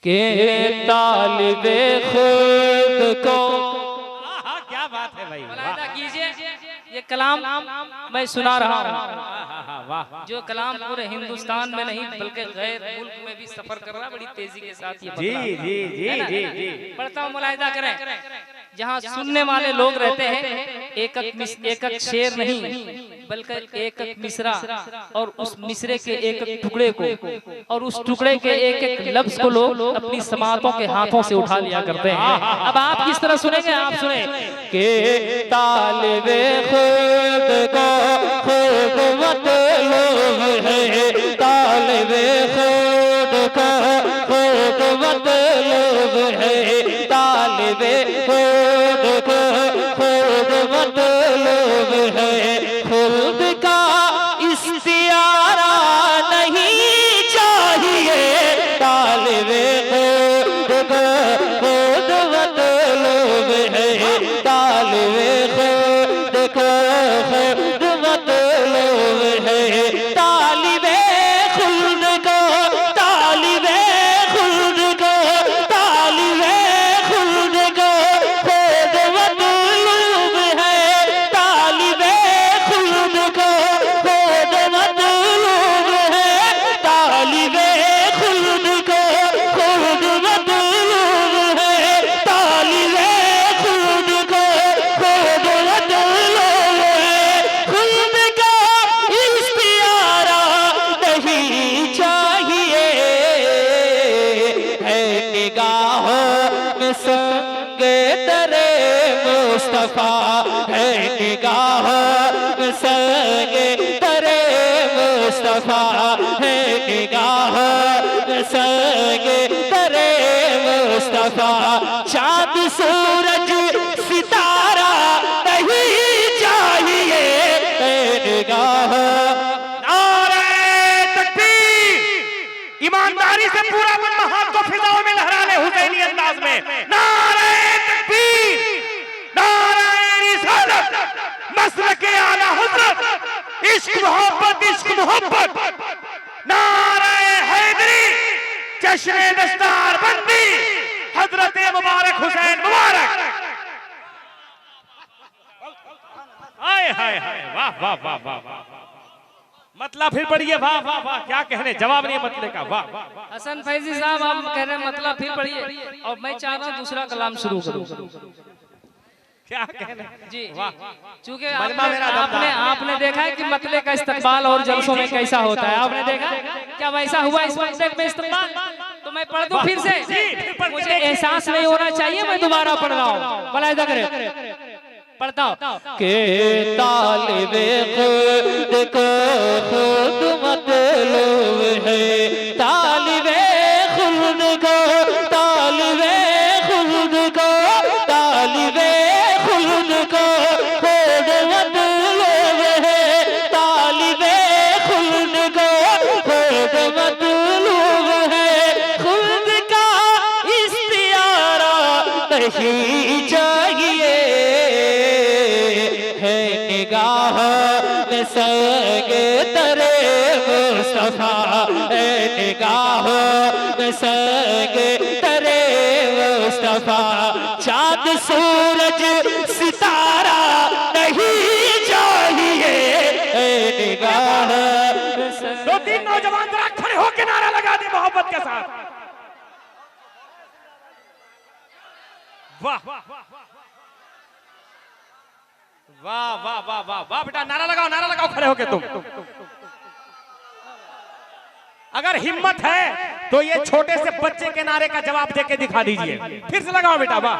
के तालिबे खुद को। क्या बात है भाई, मुलाहिजा कीजिए, ये कलाम मैं सुना रहा हूँ जो कलाम पूरे हिंदुस्तान में नहीं बल्कि गैर मुल्क में भी सफर कर रहा, बड़ी तेजी के साथ ये जी जी जी जी जी पढ़ता हूँ। मुलाहिजा करें, जहाँ सुनने वाले लोग रहते हैं एक एक शेर नहीं बल्कि एक मिसरा, और उस मिसरे के एक टुकड़े को और उस टुकड़े के एक एक लफ्ज को लोग अपनी समातों के हाथों से उठा लिया करते हैं। अब आप किस तरह सुनेंगे, आप सुने के तालिबे खुद को खुद मतलब है, तालिबे खुद को खुद मतलब है, तालिबे खुद को खुद मतलब है, खुद का इस्तियारा नहीं चाहिए, तालिबे खुद को खुद मतलब है, तालिबे खुद को खुद मतलब है, तालिबे खुद को तालिबे खुद को तालिबे खुद को खुद मतलब है, तालिबे खुद को खुद मतलब है, तालिबे खुद को खुद मतलब है, तालिबे खुद को खुद मतलब है, खुद का इख्तियारा नहीं चाहिए, है निगाहों में संगे दरे मुस्तफा, है निगाहों में संगे दरे मुस्तफा, है निगाहों में संगे दरे मुस्तफा, चाँद सूरज सितारा नहीं चाहिए, है निगाहों। नारे तकबीर, ईमानदारी से पूरा उम्मा हाथ को फिजाओं में लहरा ले हुसैनी अंदाज में। नारे तकबीर, नारे रिसालत, मसलके आला हज़रत, इश्क मोहब्बत, नारे हैदरी, चश्मे दस्तार बंदी, हजरत मुबारक हुसैन मुबारक। हाय हाय हाय, वाह वाह वाह वाह वाह, मतलब फिर पढ़िए, वाह वाह वाह, क्या कहने, जवाब नहीं मतले का, वाह वाह। हसन फैजी साहब आप कह रहे हैं मतलब फिर पढ़िए, और मैं चाह रहा हूँ दूसरा कलाम शुरू करूँ। क्या कहने जी वाह। चूंकि मजमा मेरा दमदार। आपने देखा है कि मतले का इस्तकबाल और जलसों में कैसा होता है, आपने देखा क्या वैसा हुआ इस मसले में इस्तकबाल? तो मैं पढ़ दूं फिर से, मुझे एहसास नहीं होना चाहिए मैं दोबारा पढ़ रहा हूँ। मुलाहिजा करें, पढ़ता हूँ के तालिबे खुद को खुद मतलब है, तालिबे खुद को तालिबे खुद को तालिबे खुद को खुद मतलब है, तालिबे खुद को खुद मतलब है, खुद का इख्तियारा नहीं चाहिए, है निगाह में संगे तरे मुस्तफा, है निगाह में संगे तरे मुस्तफा, चाँद सूरज सितारा नहीं चाहिए, है निगाह में संगे। दो तीन नौजवान जरा खड़े होकर नारा लगा दे मोहब्बत के साथ। वाह वाह वाह वाह वाह वाह वाह वाह, बेटा नारा लगाओ खड़े होके तुम। अगर हिम्मत है तो ये छोटे से बच्चे के नारे का जवाब देके दिखा दीजिए, फिर से लगाओ बेटा, वाह।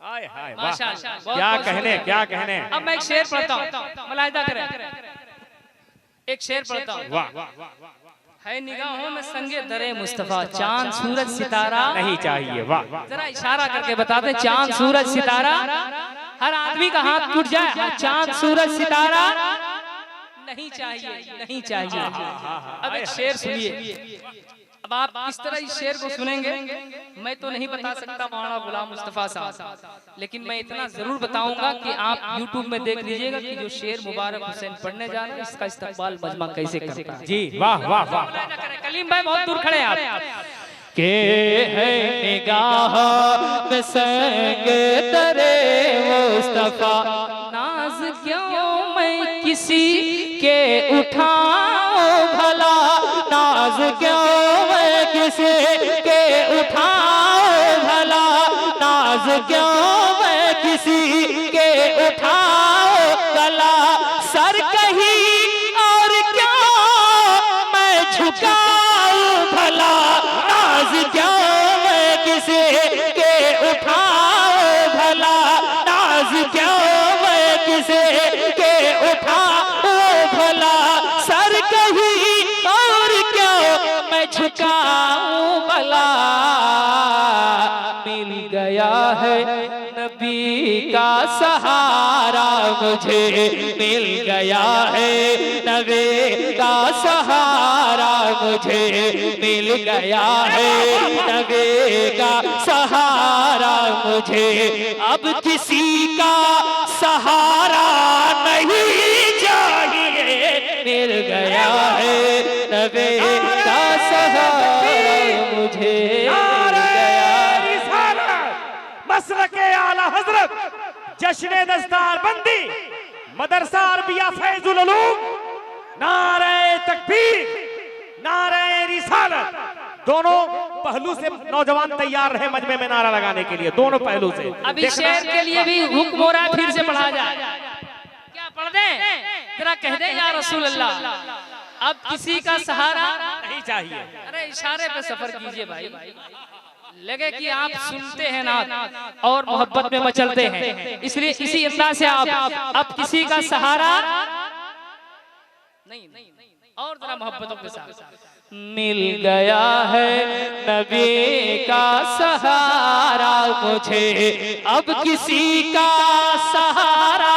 हाय हाय वाह, क्या कहने क्या कहने। अब मैं एक शेर पढ़ता हूँ, मुलाहिजा करें, एक शेर पढ़ता हूँ। वाह वाह वाह, है निगाहों में संगे दरे मुस्तफा, चांद सूरज सितारा नहीं चाहिए, वाह। जरा इशारा करके बताते, चांद सूरज सितारा, हर आदमी का हाथ टूट जाए, चांद सूरज सितारा नहीं चाहिए, नहीं चाहिए। अब एक शेर सुनिए, अब आप इस तरह इस शेर को सुनेंगे, मैं तो नहीं बता सकता मौलाना गुलाम मुस्तफा साहब, लेकिन मैं इतना जरूर बताऊंगा कि आप YouTube में देख लीजिएगा कि जो शेर मुबारक हुसैन पढ़ने जा रहे हैं इसका इस्तकबाल मजमा कैसे करता है। जी वाह वाह वाह। कलीम भाई बहुत दूर खड़े हैं आप। के है निगाह में संग तेरे मुस्तफा, नाज क्यों मैं किसी के उठाऊं भला, नाज क्यों मैं किसी के उठाऊं भला, नाज क्यों मैं किसी के उठाऊं भला, सर कहीं और क्यों मैं झुकाऊं भला, नाज क्यों मैं किसी के उठाऊं भला, नाज क्यों मैं किसी के उठाऊं भला, सर कहीं और क्यों मैं झुकाऊं भला। मिल गया है नबी का सहारा मुझे, मिल गया है नबी का सहारा मुझे, मिल गया है नबी का सहारा मुझे, अब किसी का सहारा नहीं चाहिए, मिल गया है नबी का सहारा मुझे, मसलके आला हजरत जश्न दस्तार बंदी मदरसा अरबिया फैजुल उलूम, नारे तकबीर नारे रिसालत, दोनों पहलू से नौजवान तैयार रहे मजमे में नारा लगाने के लिए, दोनों पहलू से। अभी शेर के लिए भी हुक्म हो रहा है, फिर से पढ़ा जाए। क्या पढ़ दें? जरा कह दें या रसूल अल्लाह, अब किसी का सहारा नहीं चाहिए। अरे इशारे पे सफर कीजिए भाई, लगे कि आप सुनते हैं ना और मोहब्बत में मचलते हैं, इसलिए इसी अंदाज से आप अब किसी का सहारा नहीं, और जरा मोहब्बतों के साथ। मिल गया है नबी का सहारा मुझे, अब किसी का सहारा,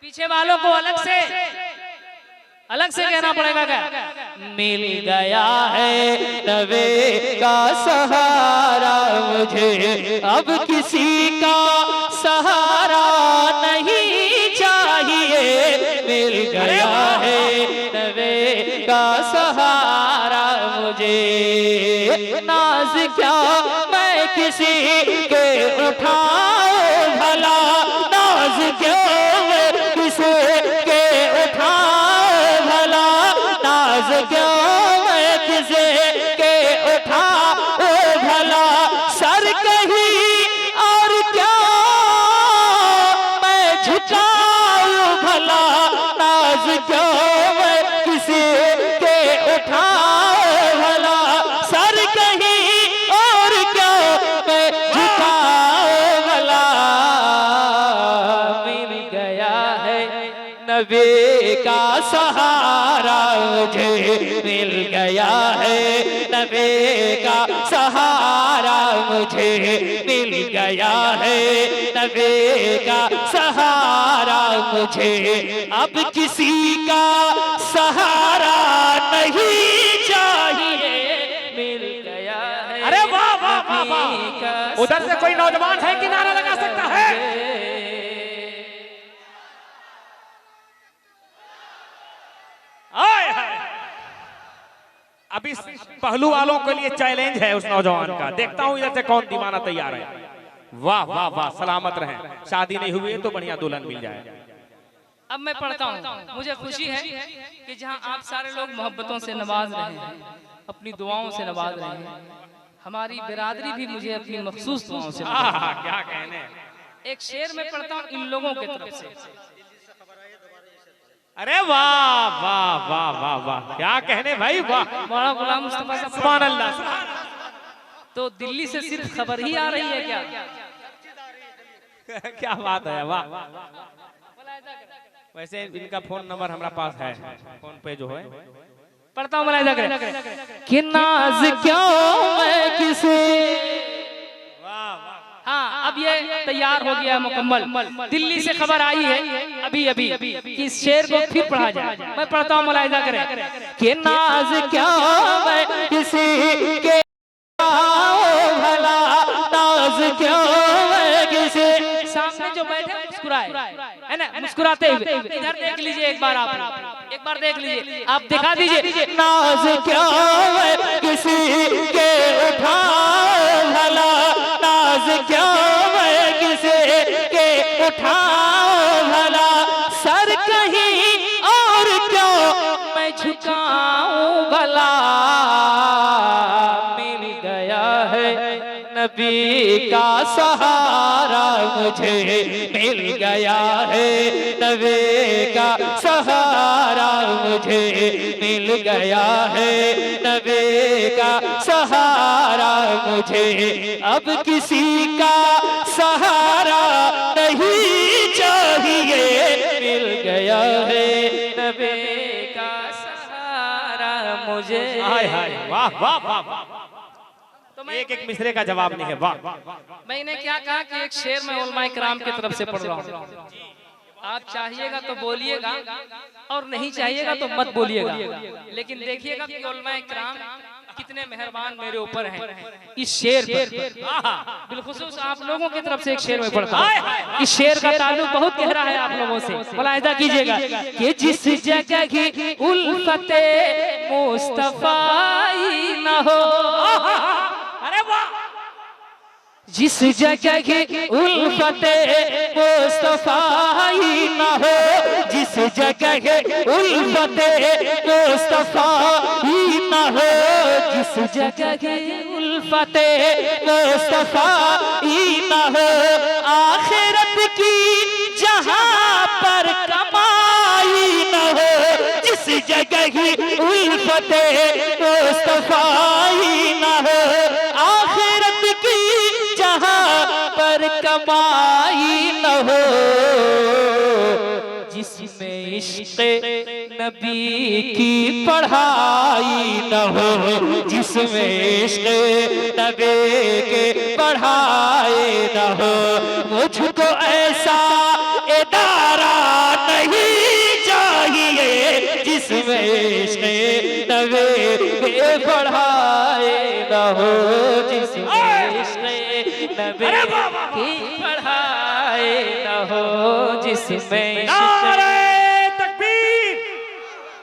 पीछे वालों को अलग से कहना पड़ेगा क्या? मिल गया है नबी का सहारा मुझे, अब किसी का सहारा नहीं चाहिए, मिल गया है नबी का सहारा मुझे, नाज क्या मैं किसी के उठाऊं भला, नाज क्या मैं किसी के उठाऊं भला, नाज क्या मैं किसी के उठाऊं भला, सर कहीं और क्या मैं झुकाऊं भला, नाज क्या मैं किसी के उठाऊं भला, सर कहीं और क्या मैं झुकाऊं भला। मिल गया है नबी का सहारा मुझे, मिल गया है नबी का सहारा मुझे, मिल गया है नबी का सहारा मुझे, अब किसी का सहारा नहीं चाहिए, मिल गया है। अरे वाह वाह वाह वाह। उधर से कोई नौजवान है कि नारा लगा सकता है? अभी पहलू वालों के लिए चैलेंज है उस नौजवान का, देखता हूं इधर से कौन दीवाना तैयार है। वाह वाह वाह, सलामत रहे, शादी नहीं हुई है तो बढ़िया दुल्हन मिल जाए। अब मैं पढ़ता हूँ, मुझे खुशी है कि जहाँ आप सारे लोग मोहब्बतों से नवाज रहे हैं, अपनी दुआओं से नवाज रहे हैं, हमारी बिरादरी भी मुझे अपनी मखसूस दुआओं से क्या कहने। एक शेर में पढ़ता हूँ इन लोगों की तरफ से। अरे वाह वाह वाह वाह वाह, क्या कहने भाई, वाह। मौलाना गुलाम मुस्तफा साहब, सुभान अल्लाह। तो दिल्ली से सिर्फ खबर ही आ रही है क्या? क्या बात है, वाह। वैसे इनका फोन नंबर हमारा पास है, फोन पे जो है पढ़ता हूँ मलाइजा कि नाज क्यों मैं किसी, हाँ, अब ये तैयार हो गया है मुकम्मल। दिल्ली से खबर आई है अभी अभी कि इस शेर को फिर पढ़ा जाए। मैं पढ़ता हूँ, मुलाहिजा करें कि नाज क्या मैं किसी के भला, नाज क्या मैं किसी सामने जो बैठे मुस्कुराए, है ना, मुस्कुराते हुए। इधर देख लीजिए एक बार, आप एक बार देख लीजिए, आप दिखा दीजिए। नाज क्या मैं किसी के उठाओ भला, नाज क्या मैं किसी के उठाओ भला, सर कहीं और क्यों मैं झुकाऊं भला, मिल गया है नबी का सहारा मुझे, मिल गया है नबी का सहारा मुझे, मिल गया है नबी का सहारा मुझे, अब किसी का सहारा नहीं चाहिए, मिल गया है नबी का सहारा मुझे। हाय हाय, वाह वाह वाह वाह। तो एक एक मिसरे का जवाब नहीं है, वाह। मैंने क्या कहा कि एक शेर मैं उलमाए किराम की तरफ से पढ़ रहा हूँ। आप चाहिएगा तो बोलिएगा और नहीं चाहिएगा तो मत बोलिएगा, लेकिन देखिएगा कि उलमाए किराम कितने मेहरबान मेरे ऊपर हैं इस शेर पर। बिलखुसूस आप लोगों की तरफ से एक शेर में पढ़ता हूँ। इस शेर का ताल्लुक बहुत गहरा है आप लोगों से, मुलाहिजा कीजिएगा कि जिस जगह की उल्फते मुस्तफाई न हो, अरे वाह, जिस जगह की उल्फते मुस्तफाई न हो, जिस जगह की उल्फते मुस्तफाई न हो, जिस जगह की उल्फते मुस्तफाई न हो, आखिरत की जहां पर कमाई न हो, जिस जगह की उल्फते मुस्तफाई न हो, आखिरत की जहां पर कमाई न हो, जिसमें इश्क़ नबी की पढ़ाई न हो, जिसमें इश्क़ नबी के पढ़ाई न हो, मुझको ऐसा इदारा नहीं चाहिए, जिसमें इश्क़ नबी के पढ़ाई न हो, जिसमें इश्क़ नबी की पढ़ाई न हो, जिसमें नारे तकबीर।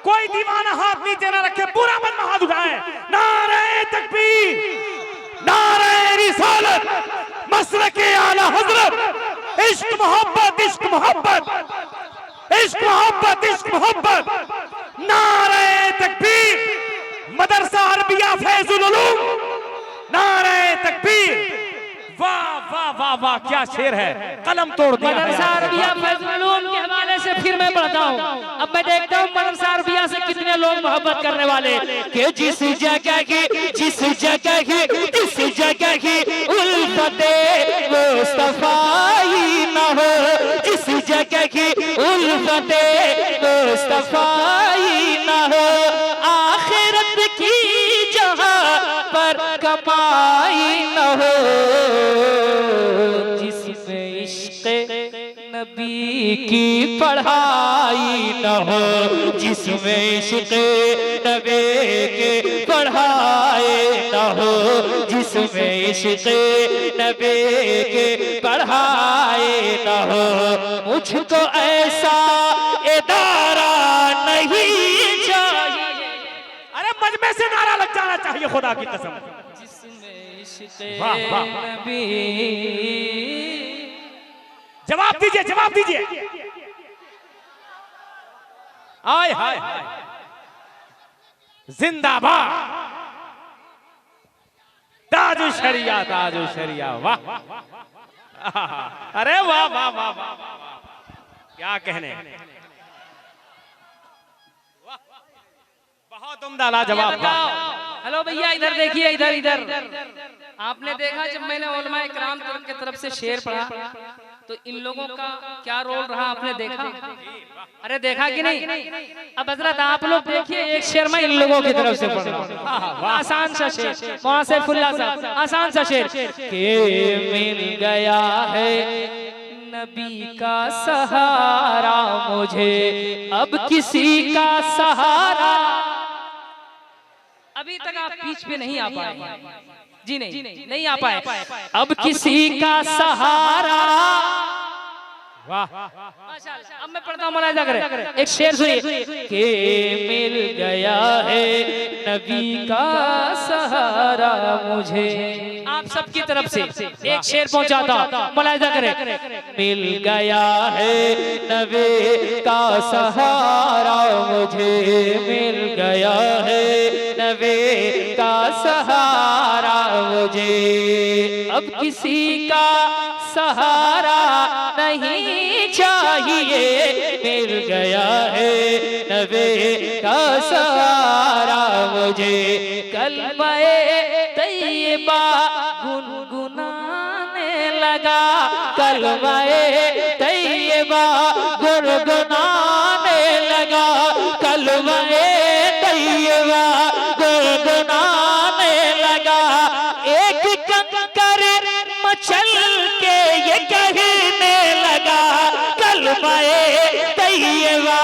कोई दीवाना हाथ नीचे ना रखे, पूरा मन में हाथ उठाए। नारे तकबीर, नारे रिसालत, मसलके आला हजरत, इश्क मोहब्बत, इश्क मोहब्बत, इश्क मोहब्बत, इश्क मोहब्बत। नारे तकबीर, मदरसा अरबिया फैजुल उलूम, नारे तकबीर। वाह वाह वाह वाह, क्या शेर है, कलम तोड़ दिया। मदरसा अरबिया फैजुल उलूम के हवाले से फिर मैं पढ़ता हूँ। अब मैं देखता हूँ मदरसा अरबिया से कितने लोग मोहब्बत करने वाले, कि जिस जगह की उल्फते मुस्तफाई न हो, जिस जगह की उल्फते मुस्तफाई न हो, आखिरत की जहां पर कमाई न हो, जिसमें इश्क़ नबी की पढ़ाई न हो, जिसमें इश्क़ नबी के पढ़ाई न हो, जिसमें इश्क़ नबी के पढ़ाई न हो, मुझको ऐसा इदारा नहीं चाहिए। अरे मजमे से नारा लग जाना चाहिए, खुदा की कसम। वाह वाह, जवाब दीजिए, जवाब दीजिए। आय हाय हाय, जिंदाबाद, ताजु शरिया, ताजु शरिया। वाह, अरे वाह वाह वाह वाह, क्या कहने, बहुत उम्दा, लाजवाब। हेलो भैया, इधर देखिए, इधर इधर। आपने देखा जब मैंने उलमाए किराम की तरफ से शेर पढ़ा तो इन लोगों का क्या रोल रहा आपने देखा? अरे देखा कि नहीं? अब हजरत आप लोग देखिए, एक शेर मैं इन लोगों की तरफ से पढ़ रहा हूं, आसान सा शेर, वहां से फुल्ला साहब, आसान सा शेर के मिल गया है नबी का सहारा मुझे, अब किसी का सहारा। अभी तक आप बीच पे नहीं आ पाए जी, नहीं आ पाए। अब किसी का सहारा, वाह, माशाअल्लाह। अब मैं पढ़ता हूँ, मुलाहिजा करें, एक शेर सुनिए के मिल गया है नबी का सहारा मुझे। आप सबकी तरफ से एक शेर पहुंचाता, मुलाहिजा करें। मिल गया है नबी का सहारा मुझे, मिल गया है नबी का सहारा मुझे, अब किसी का सहारा नहीं चाहिए, मिल गया है नबी का सहारा मुझे। कलमे तैयबा गुनगुनाने लगा, कलमे तैयबा गुनगुनाने लगा, कलमे तैयबा गुनगुनाने लगा। एक कंकर मचल के ये कहने लगा, कलमे तैयबा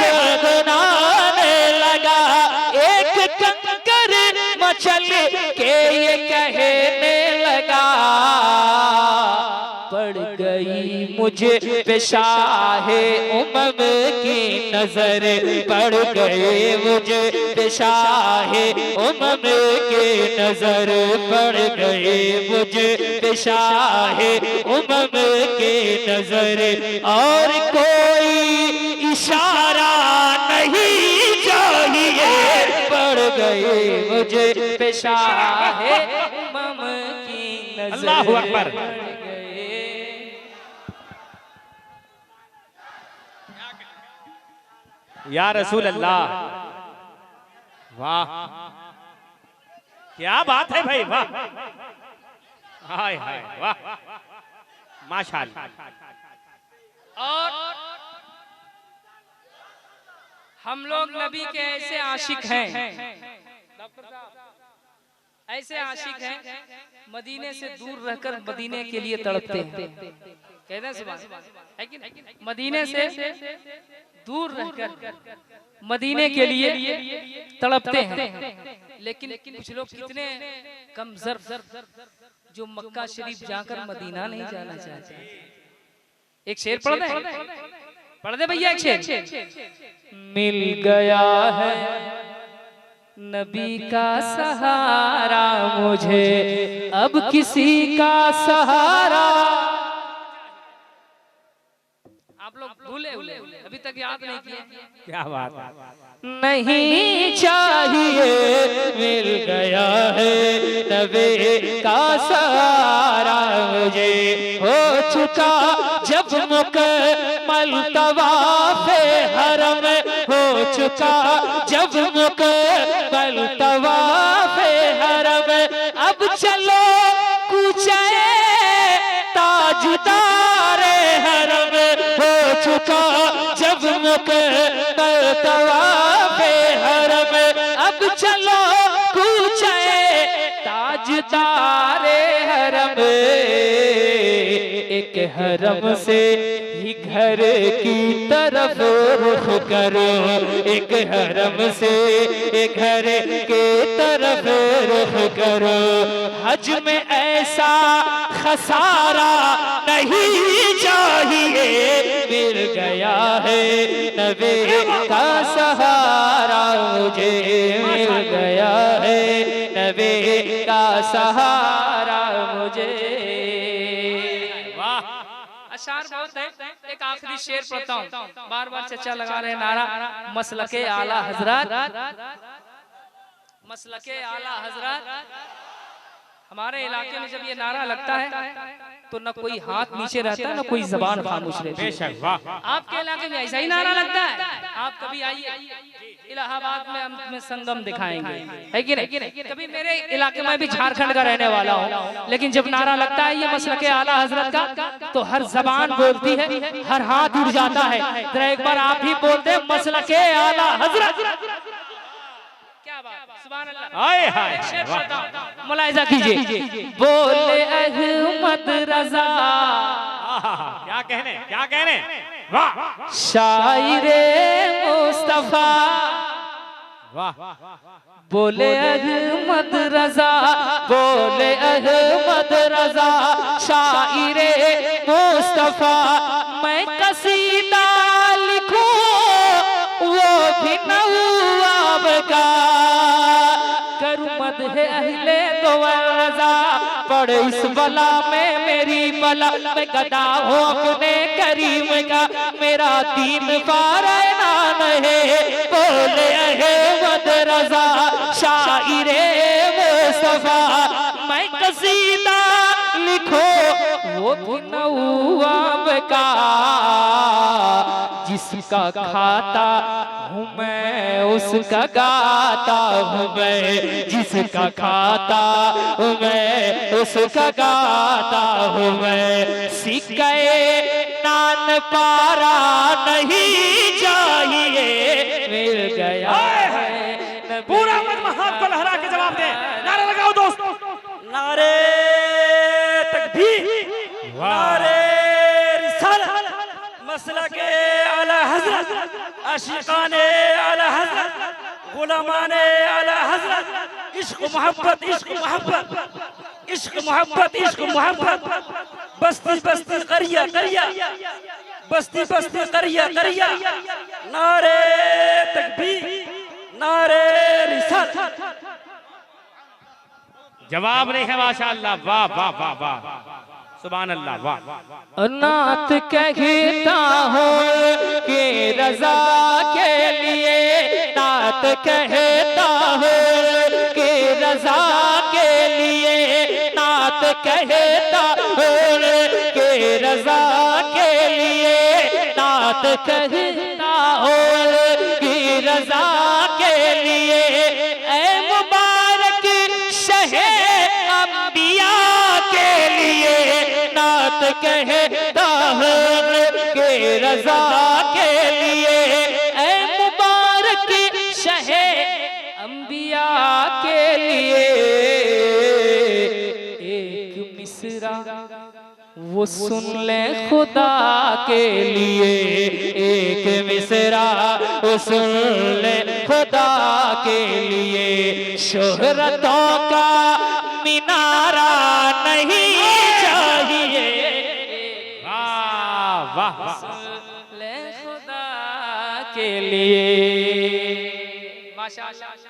गुनगुनाने लगा। एक कंकर मचल के ये कहने लगा, पड़ गई मुझे पे शाहे उमम की नजर, पड़ गई मुझे पे शाहे उमम की नजर, पड़ गई मुझे पे शाहे उमम की नजर। और कोई इशारा नहीं चाहिए, पड़ गई मुझे पे शाहे उमम की नजर। अल्लाहु अकबर। या रसूल अल्लाह, वाह क्या बात है भाई, वाह, हाय हाय, वाह, माशाअल्लाह। और हम लोग नबी के ऐसे आशिक हैं, ऐसे आशिक हैं, मदीने से दूर रहकर मदीने के लिए तड़पते हैं। कहते हैं सुभान है कि नहीं? मदीने से दूर रहकर मदीने के लिए तड़पते हैं। लेकिन कुछ लोग कितने कमजोर जो मक्का शरीफ जाकर मदीना नहीं जाना चाहते। एक शेर पढ़ दे भैया, एक शेर। मिल गया है नबी का सहारा मुझे, अब किसी का सहारा। आप लोग भूले अभी तक याद नहीं किए, क्या बात है। नहीं चाहिए, मिल गया है नबी का सहारा मुझे। हो चुका जब मुकम्मल तवाफ़े हरम, हो चुका जब मुकम्मल तवाफ़े हरम, अब चलो कूचे ताजदारे हरम। हो चुका जब मुकम्मल तवाफ़े हरम, अब चलो कूचे ताजदारे हरम। एक हरम से ही घर की तरफ रुख करो, एक हरम से एक घर के तरफ रुख करो। हज में ऐसा खसारा नहीं चाहिए, मिल गया है नबी का सहारा मुझे, मिल गया है नबी का सहारा मुझे। अशार बहुत है, एक आखिरी शेर पढ़ता हूँ। बार बार चर्चा लगा रहे नारा, मसलके आला हजरत, मसलके आला हजरत हमारे इलाके में जब ये नारा लगता है तो न कोई हाथ नीचे रहता है, न कोई जबान खामोश रहती है। बेशक, वाह। आपके इलाके में ऐसा ही नारा लगता है? आप कभी आइए इलाहाबाद में, हम संगम दिखाएंगे, है कि नहीं? कभी मेरे इलाके में भी झारखंड का रहने वाला हूँ, लेकिन जब नारा लगता है ये मसलके आला हजरत का, तो हर जबान बोलती है, हर हाथ उठ जाता है। जरा एक बार आप ही बोलते हैं मसलके आला हजरत। क्या बात, सुभान अल्लाह। हाय हाय, एक शेर वाह। पढ़ता हूं, मुलाहिजा कीजिए। बोले अहमद रजा, क्या कहने, क्या कहने, वाह शायरे मुस्तफा। वाह। बोले अहमद रजा, बोले अहमद रजा, शायरे मुस्तफा। मैं कसीदा लिखूं वो भी नवाब का, करूं मदह अहले दोरजा, पड़ इस बला में मेरी बला। मैं गदा हूं अपने करीम का, मेरा दीन फारनान है। बोले अहमद रजा, शायरे मुस्तफा। मैं कसीदा लिखो वो भी नवाब का, जिसका खाता हूँ मैं उसका गाता हूँ मैं, जिसका खाता हूँ मैं उसका गाता हूँ मैं। सिक्के नान पारा नहीं चाहिए, मिल गया है पूरा मत हाथ को लहरा के जवाब दे। नारा लगाओ दोस्त, नारे तकबीर, नारे रिसालत, मसलके आला हजरत, आशिकाने आला हजरत, गुलामाने आला हजरत। इश्क मोहब्बत, इश्क मोहब्बत, इश्क मोहब्बत, इश्क मोहब्बत। बस्ती बस्ती करिया करिया, बस्ती बस्ती करिया करिया। नारे तकबीर, नारे रिसालत। जवाब नहीं है, माशाअल्लाह, वाह वाह वाह वाह, सुभान अल्लाह, वाह। नात कहता हूँ कि रजा के लिए, नात कहता हूँ कि रजा के लिए, नात कहता हूँ कि रजा के लिए, नात कहता हूँ कि रजा के लिए। ऐ मुबारक शहे अंबिया के लिए, नात कहता हूँ कि रजा के लिए। ऐ मुबारक शहे अंबिया के लिए, एक मिसरा वो सुन ले खुदा के लिए, एक मिसरा वो सुन ले खुदा के लिए। शोहरतों का मिनारा नहीं चाहिए, वाह वाह वाह, ले खुदा के लिए। माशाअल्लाह।